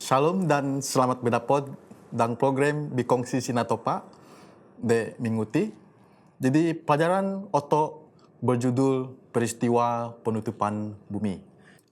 Shalom dan selamat berdapat dalam program Bikongsi Sinatopa de Minguti. Jadi pelajaran otok berjudul Peristiwa Penutupan Bumi.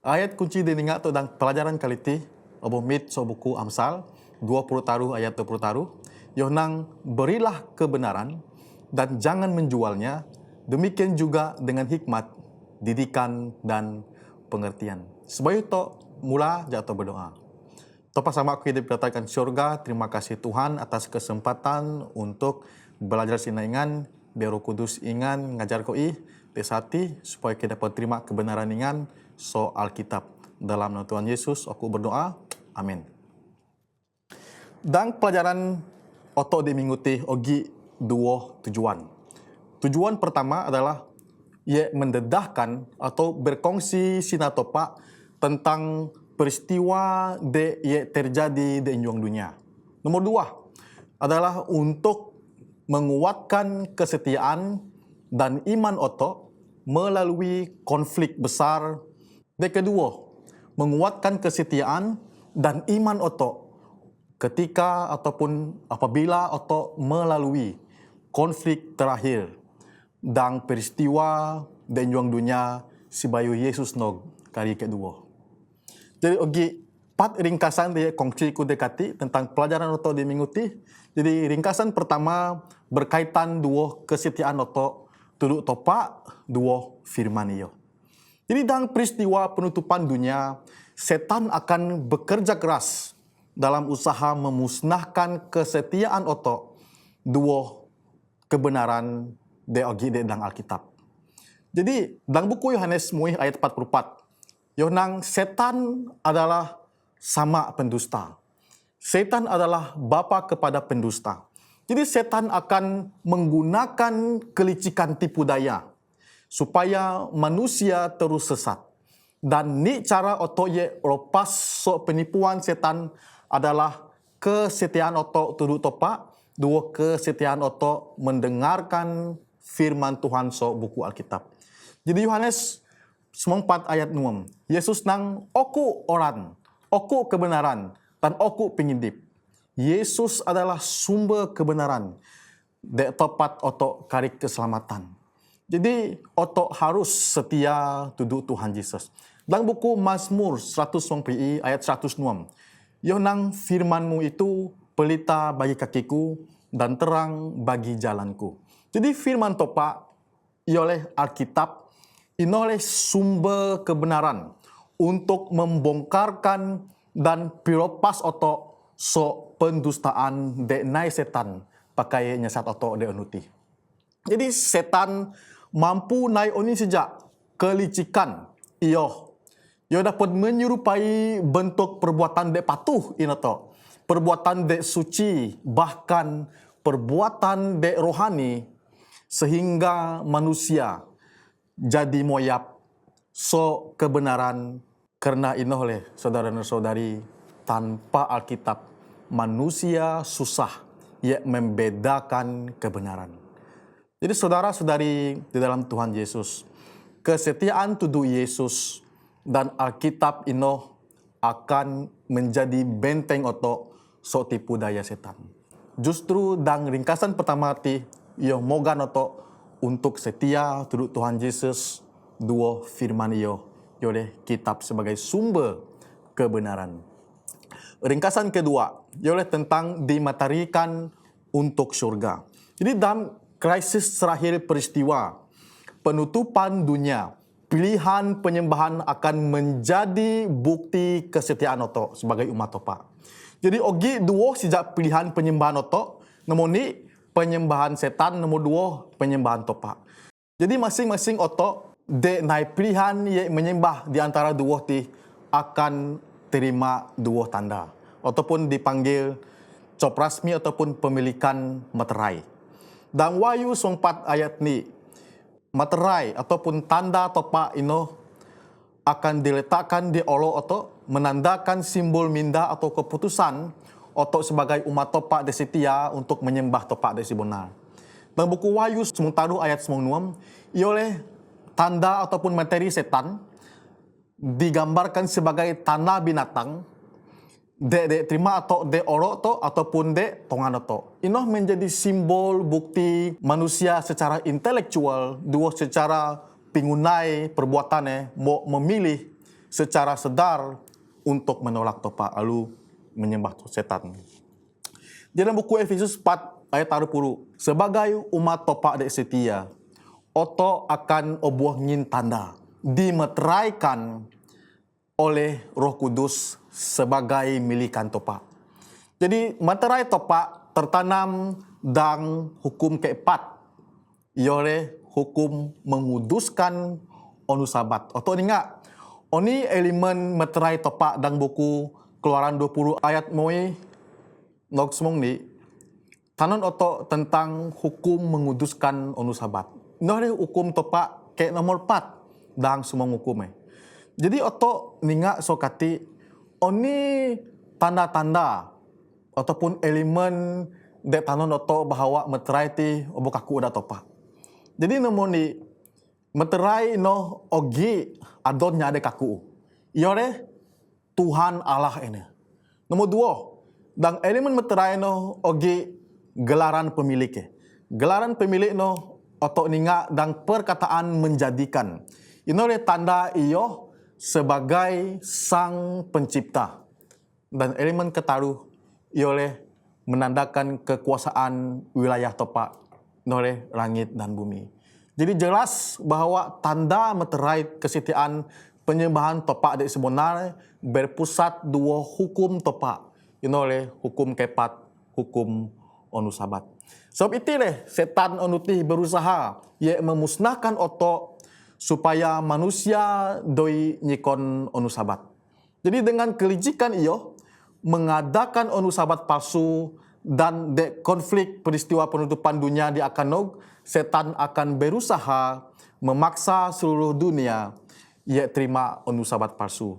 Ayat kunci diningat tu dalam pelajaran kali ti obo mit so buku Amsal 20 taruh ayat 20 taruh. Yonang berilah kebenaran dan jangan menjualnya. Demikian juga dengan hikmat, didikan dan pengertian. Sebab itu mula jatuh berdoa. Topa sama aku hidup datangkan syurga. Terima kasih Tuhan atas kesempatan untuk belajar sinaingan. Biar Roh Kudus ingan ngajar koi pesati supaya kita dapat terima kebenaran ingan so Alkitab. Dalam nama Tuhan Yesus aku berdoa. Amin. Dan pelajaran otok di minggu ti ogi dua tujuan. Tujuan pertama adalah ia mendedahkan atau berkongsi sinatopa tentang peristiwa yang terjadi di injuang dunia. Nomor dua adalah untuk menguatkan kesetiaan dan iman otok melalui konflik besar. Dan kedua, menguatkan kesetiaan dan iman otok ketika ataupun apabila otok melalui konflik terakhir dan peristiwa di injuang dunia sibayu Yesus nog kali kedua. Jadi, ogi 4 ringkasan dia kongsi ku dekati tentang pelajaran otok di minggu ti. Jadi, ringkasan pertama berkaitan dua kesetiaan otok, tuduk topak, dua firman iyo. Jadi, dalam peristiwa penutupan dunia, setan akan bekerja keras dalam usaha memusnahkan kesetiaan otok, dua kebenaran de ogi de dalam Alkitab. Jadi, dalam buku Yohanes Muih ayat 44, Yonang setan adalah sama pendusta. Setan adalah bapa kepada pendusta. Jadi setan akan menggunakan kelicikan tipu daya supaya manusia terus sesat. Dan ni cara otok ye lepas so penipuan setan adalah kesetiaan otok tuduk topak, dua kesetiaan otok mendengarkan firman Tuhan so buku Alkitab. Jadi Yohanes 4 ayat 6. Yesus nang oku orang, oku kebenaran, dan oku pengintip. Yesus adalah sumber kebenaran. Dek tepat otok karik keselamatan. Jadi otok harus setia tuduk Tuhan Yesus. Dalam buku Mazmur 100 ayat 106. Yonang firmanmu itu pelita bagi kakiku dan terang bagi jalanku. Jadi firman topak oleh Alkitab oleh sumber kebenaran untuk membongkarkan dan piropas otok so pendustaan de nai setan pakai nyesat otok de onuti. Jadi setan mampu naik oni sejak kelicikan iyo dapat menyerupai bentuk perbuatan de patuh inoto, perbuatan de suci, bahkan perbuatan de rohani sehingga manusia jadi moyap so kebenaran karena oleh saudara dan saudari tanpa Alkitab manusia susah ya membedakan kebenaran. Jadi saudara-saudari di dalam Tuhan Yesus, kesetiaan tuduh Yesus dan Alkitab akan menjadi benteng otok so tipu daya setan. Justru dan ringkasan pertama ti yo mogan otok untuk setia tuduk Tuhan Yesus, dua firman iyo oleh kitab sebagai sumber kebenaran. Ringkasan kedua oleh tentang dimatarikan untuk syurga. Jadi dalam krisis terakhir peristiwa penutupan dunia, pilihan penyembahan akan menjadi bukti kesetiaan otok sebagai umat topak. Jadi ogi dua sejak pilihan penyembahan otok, namun ni penyembahan setan, nomor dua penyembahan topak. Jadi masing-masing otok de naik pilihan yang menyembah di antara dua ti akan terima dua tanda ataupun dipanggil cop rasmi ataupun pemilikan materai. Dan Wahyu 4 ayat ni materai ataupun tanda topak akan diletakkan di olo otok menandakan simbol minda atau keputusan otok sebagai umat topak de setia untuk menyembah topak de si benar. Dalam buku Wahyu semutaru ayat 96, oleh tanda ataupun materi setan digambarkan sebagai tanah binatang dek terima atau dek orok to ataupun dek tongan to. Inoh menjadi simbol bukti manusia secara intelektual, dua secara pingunai perbuatannya mau memilih secara sedar untuk menolak topa lalu menyembah setan. Dalam buku Efesus 4 ayat 20, sebagai umat topa dek setia, oto akan obuah ngin tanda dimeteraikan oleh Roh Kudus sebagai milikan topa. Jadi materai topa tertanam dan hukum keempat, ialah hukum menguduskan onu sabat. Atau ingat, oni elemen materai topa dan buku Keluaran 20 ayat moi nok semong ni tanon oto tentang hukum menguduskan onu sabat. Ini hukum topa ke nomor 4 dan semua hukum. Jadi oto ninga sokati oni tanda-tanda ataupun elemen dek tanon oto bahawa meterai ti obokaku udah topa. Jadi nomoni meterai no ogi adonnya de kaku. Iore Tuhan Allah ini. Nomor 2, dan elemen meterai no ogi gelaran pemilik. Gelaran pemilik no oto ninga dan perkataan menjadikan. Inore tanda iyo sebagai sang pencipta. Dan elemen ketaruh ialah menandakan kekuasaan wilayah topa oleh langit dan bumi. Jadi jelas bahawa tanda meterai kesetiaan penyembahan topa dek sebenar berpusat dua hukum topa. Oleh hukum keempat, hukum onu sabat. Sebab itulah setan onuti berusaha ia memusnahkan oto supaya manusia doi nyikon onu sabat. Jadi dengan kelicikan iyo mengadakan onu sabat palsu dan de konflik peristiwa penutupan dunia di akan setan akan berusaha memaksa seluruh dunia ia terima onu sabat palsu.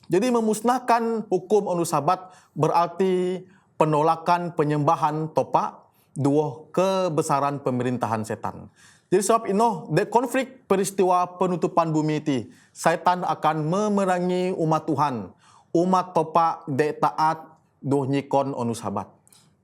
Jadi memusnahkan hukum onu sabat berarti penolakan penyembahan topa dua kebesaran pemerintahan setan. Jadi sebab ino de konflik peristiwa penutupan bumi itu, setan akan memerangi umat Tuhan, umat topa de taat doh nyikon onu sabat.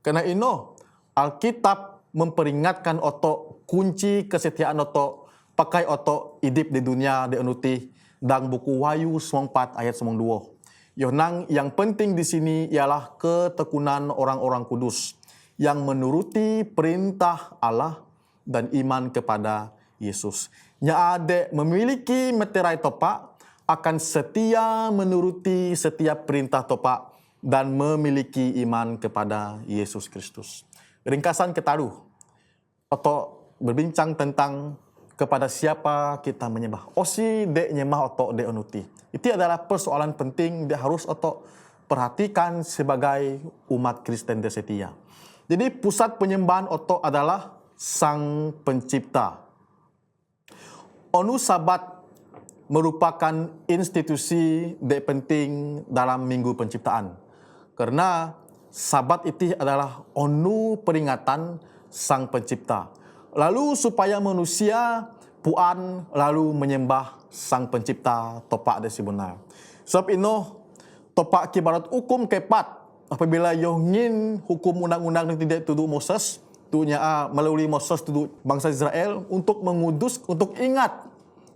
Karena ino Alkitab memperingatkan oto kunci kesetiaan oto pakai oto hidup di dunia de onuti dan buku Wahyu 4 ayat 2. Yonang yang penting di sini ialah ketekunan orang-orang kudus yang menuruti perintah Allah dan iman kepada Yesus. Yang ada memiliki meterai topa akan setia menuruti setiap perintah topa dan memiliki iman kepada Yesus Kristus. Ringkasan ketaruh atau berbincang tentang kepada siapa kita menyembah. Osi dek nyembah atau dek onuti. Itu adalah persoalan penting dia harus atau perhatikan sebagai umat Kristen setia. Jadi pusat penyembahan oto adalah Sang Pencipta. Onu Sabat merupakan institusi yang penting dalam Minggu Penciptaan. Karena Sabat itu adalah onu peringatan Sang Pencipta. Lalu supaya manusia puan lalu menyembah Sang Pencipta topak de sebenar. Sebab ino topak kibarat hukum kepat apabila yongin hukum undang-undang yang tidak tuduh Moses melalui Moses tuduh bangsa Israel untuk ingat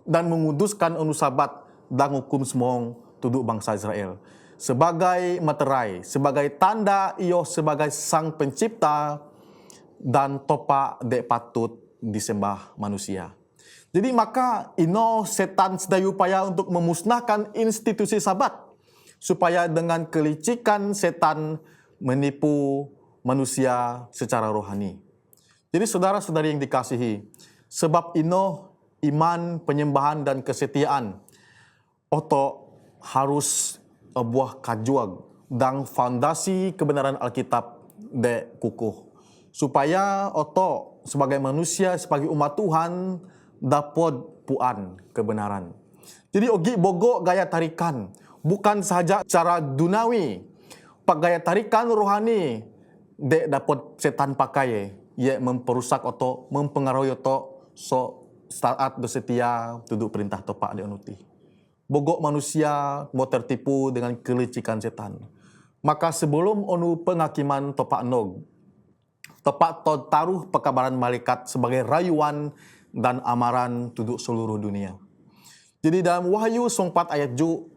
dan menguduskan onu sabat dan hukum semua tuduh bangsa Israel sebagai materai, sebagai tanda iyo sebagai Sang Pencipta dan topak dek patut disembah manusia. Jadi maka ino setan sedaya upaya untuk memusnahkan institusi sabat supaya dengan kelicikan setan menipu manusia secara rohani. Jadi saudara-saudari yang dikasihi, sebab ino iman, penyembahan dan kesetiaan oto harus buah kajuag dan fondasi kebenaran Alkitab de kukuh. Supaya oto sebagai manusia, sebagai umat Tuhan dapat puan kebenaran. Jadi ogi bogok gaya tarikan bukan sahaja cara dunawi, pak gaya tarikan rohani de dapat setan pakai ia memperusak atau mempengaruhi atau saat bersetia duduk perintah topak de onuti. Bogok manusia mau tertipu dengan kelicikan setan. Maka sebelum onu penghakiman topak nog, tepat taruh pekabaran malaikat sebagai rayuan dan amaran tuduk seluruh dunia. Jadi dalam Wahyu 4 ayat ju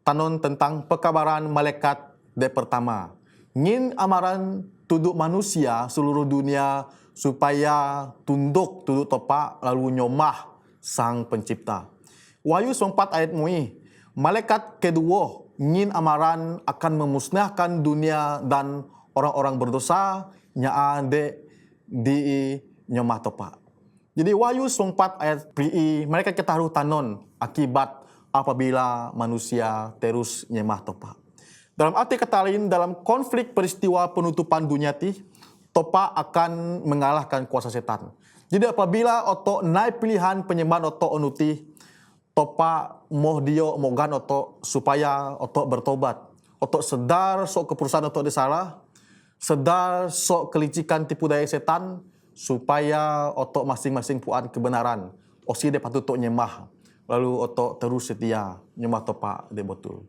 tanon tentang pekabaran malaikat de pertama. Ngin amaran tuduk manusia seluruh dunia supaya tunduk tuduk topak lalu nyomah sang pencipta. Wahyu 4 ayat mui. Malaikat kedua ngin amaran akan memusnahkan dunia dan orang-orang berdosa nyaan de di nyomah topak. Jadi Wahyu 4 ayat PI mereka ketaruh tanon akibat apabila manusia terus nyemah topak. Dalam arti kata lain, dalam konflik peristiwa penutupan dunia ti, topak akan mengalahkan kuasa setan. Jadi apabila otok naik pilihan penyembahan otok onuti, topak moh dio mogan otok supaya otok bertobat. Otok sedar sok keputusan otok disalah, sedar sok kelicikan tipu daya setan, supaya otok masing-masing puan kebenaran. Osi dia patut otok nyemah. Lalu otok terus setia nyemah topak dia betul.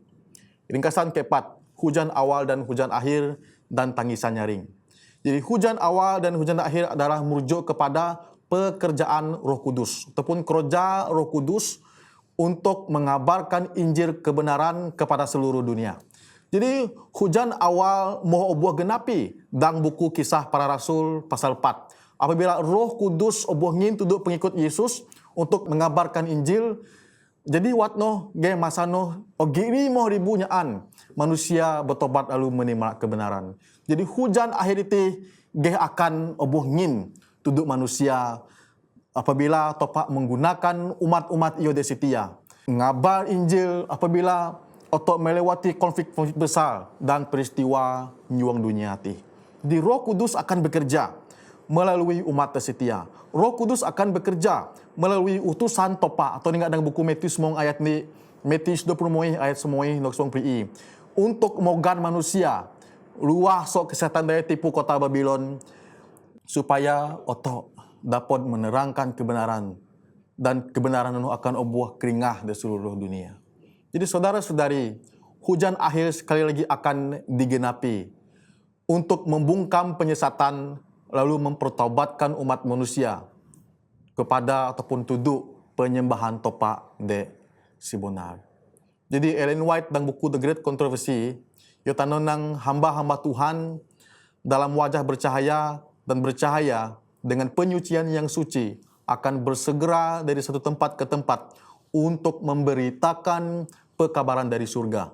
Ringkasan keempat, hujan awal dan hujan akhir dan tangisan nyaring. Jadi hujan awal dan hujan akhir adalah merujuk kepada pekerjaan Roh Kudus ataupun kerja Roh Kudus untuk mengabarkan Injil kebenaran kepada seluruh dunia. Jadi hujan awal moh obuah genapi dalam buku Kisah Para Rasul pasal 4. Apabila Roh Kudus obuah ngin tuduk pengikut Yesus untuk mengabarkan Injil, jadi watno ge masano ogiri moh ribunyaan manusia bertobat lalu menerima kebenaran. Jadi hujan akhir itu ge akan obuh ngin tuduk manusia apabila topak menggunakan umat-umat iyo setia. Ngabar Injil apabila otok melewati konflik-konflik besar dan peristiwa nyuang dunia ti. Di Roh Kudus akan bekerja melalui umat tersetia. Roh Kudus akan bekerja melalui utusan topak atau ingat dalam buku Matius semong ayat ni Matius 20 ayat semoi nok semong pri untuk mogan manusia luah sok kesehatan daya tipu kota Babylon supaya otok dapat menerangkan kebenaran dan kebenaran itu akan obuah keringah di seluruh dunia. Jadi saudara-saudari, hujan akhir sekali lagi akan digenapi untuk membungkam penyesatan lalu mempertaubatkan umat manusia kepada ataupun tuduk penyembahan topak de si benar. Jadi Ellen White dalam buku The Great Controversy, ia tanonang hamba-hamba Tuhan dalam wajah bercahaya dan bercahaya dengan penyucian yang suci akan bersegera dari satu tempat ke tempat untuk memberitakan pekabaran dari surga.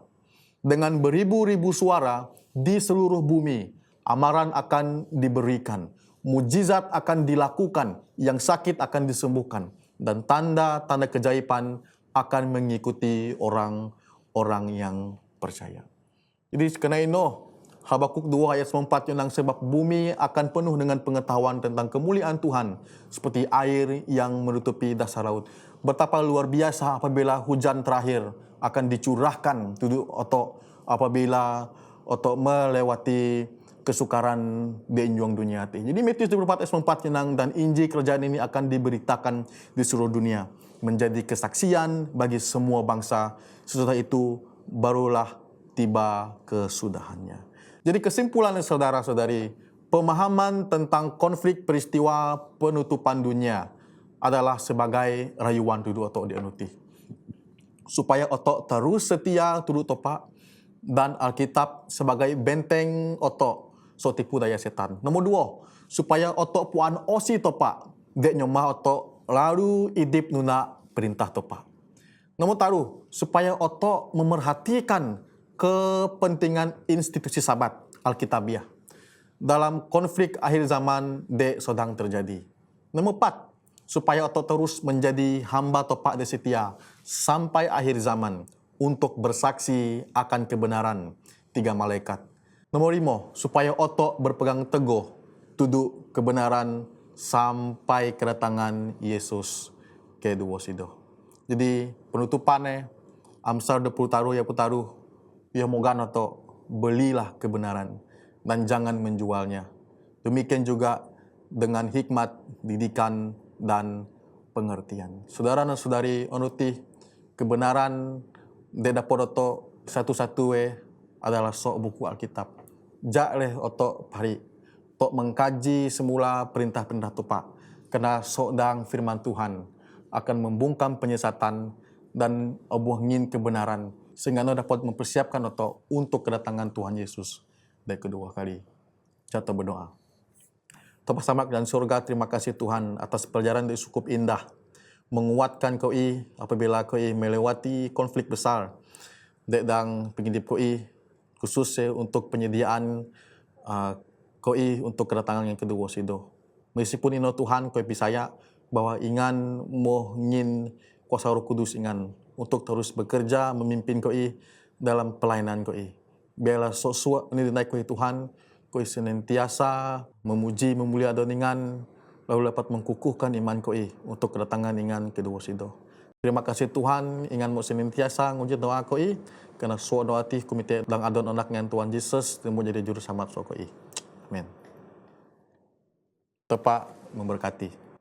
Dengan beribu-ribu suara di seluruh bumi, amaran akan diberikan, mujizat akan dilakukan, yang sakit akan disembuhkan, dan tanda-tanda keajaiban akan mengikuti orang-orang yang percaya. Jadi karena itu, Habakuk 2 ayat 4 yang sebab bumi akan penuh dengan pengetahuan tentang kemuliaan Tuhan seperti air yang menutupi dasar laut. Betapa luar biasa apabila hujan terakhir akan dicurahkan atau apabila atau melewati kesukaran di injuang dunia. Jadi Matius 24 ayat 4 yenang dan Injil kerajaan ini akan diberitakan di seluruh dunia menjadi kesaksian bagi semua bangsa. Sesudah itu barulah tiba kesudahannya. Jadi kesimpulan saudara-saudari, pemahaman tentang konflik peristiwa penutupan dunia adalah sebagai rayuan tuduk otok dianuti. Supaya otok terus setia tuduk topak dan Alkitab sebagai benteng otok so tipu daya setan. Nombor 2, supaya otok puan osi topak dek nyomah otok lalu idip nuna perintah topak. Nombor 3, supaya otok memerhatikan kepentingan institusi sabat Alkitabiah dalam konflik akhir zaman dek sedang terjadi. Nombor 4, supaya otok terus menjadi hamba topak de setia sampai akhir zaman untuk bersaksi akan kebenaran 3 malaikat. Nomor 5, supaya otok berpegang teguh tuduk kebenaran sampai kedatangan Yesus kedua sido. Jadi penutupannya Amsal 20 taruh ya putaruh ya mogan otok belilah kebenaran dan jangan menjualnya. Demikian juga dengan hikmat, didikan dan pengertian. Saudara dan saudari onuti kebenaran de dapat otok satu-satu adalah sok buku Alkitab. Jak leh otok pari, tok mengkaji semula perintah-perintah tu Pak. Kena sok dang firman Tuhan akan membungkam penyesatan dan obuh ngin kebenaran sehingga anda dapat mempersiapkan otok untuk kedatangan Tuhan Yesus dari kedua kali. Kita berdoa. Tuhan Samad dan surga, terima kasih Tuhan atas perjalanan yang cukup indah, menguatkan koi apabila koi melewati konflik besar dan penghidup koi khusus untuk penyediaan koi untuk kedatangan yang kedua sido. Meskipun ino Tuhan koi pisaya bahwa ingan mau ngin kuasa Roh Kudus ingan untuk terus bekerja memimpin koi dalam pelayanan koi. Biarlah sosua ini dinai koi Tuhan, koi senantiasa memuji memulia doningan lalu dapat mengkukuhkan iman koi untuk kedatangan ingan kedua sido. Terima kasih Tuhan, ingan mau senantiasa nguji doa koi karena suatu doa ti komite dan adon anak dengan Tuhan Yesus dan mau jadi juru selamat so koi. Amin. Tepat memberkati.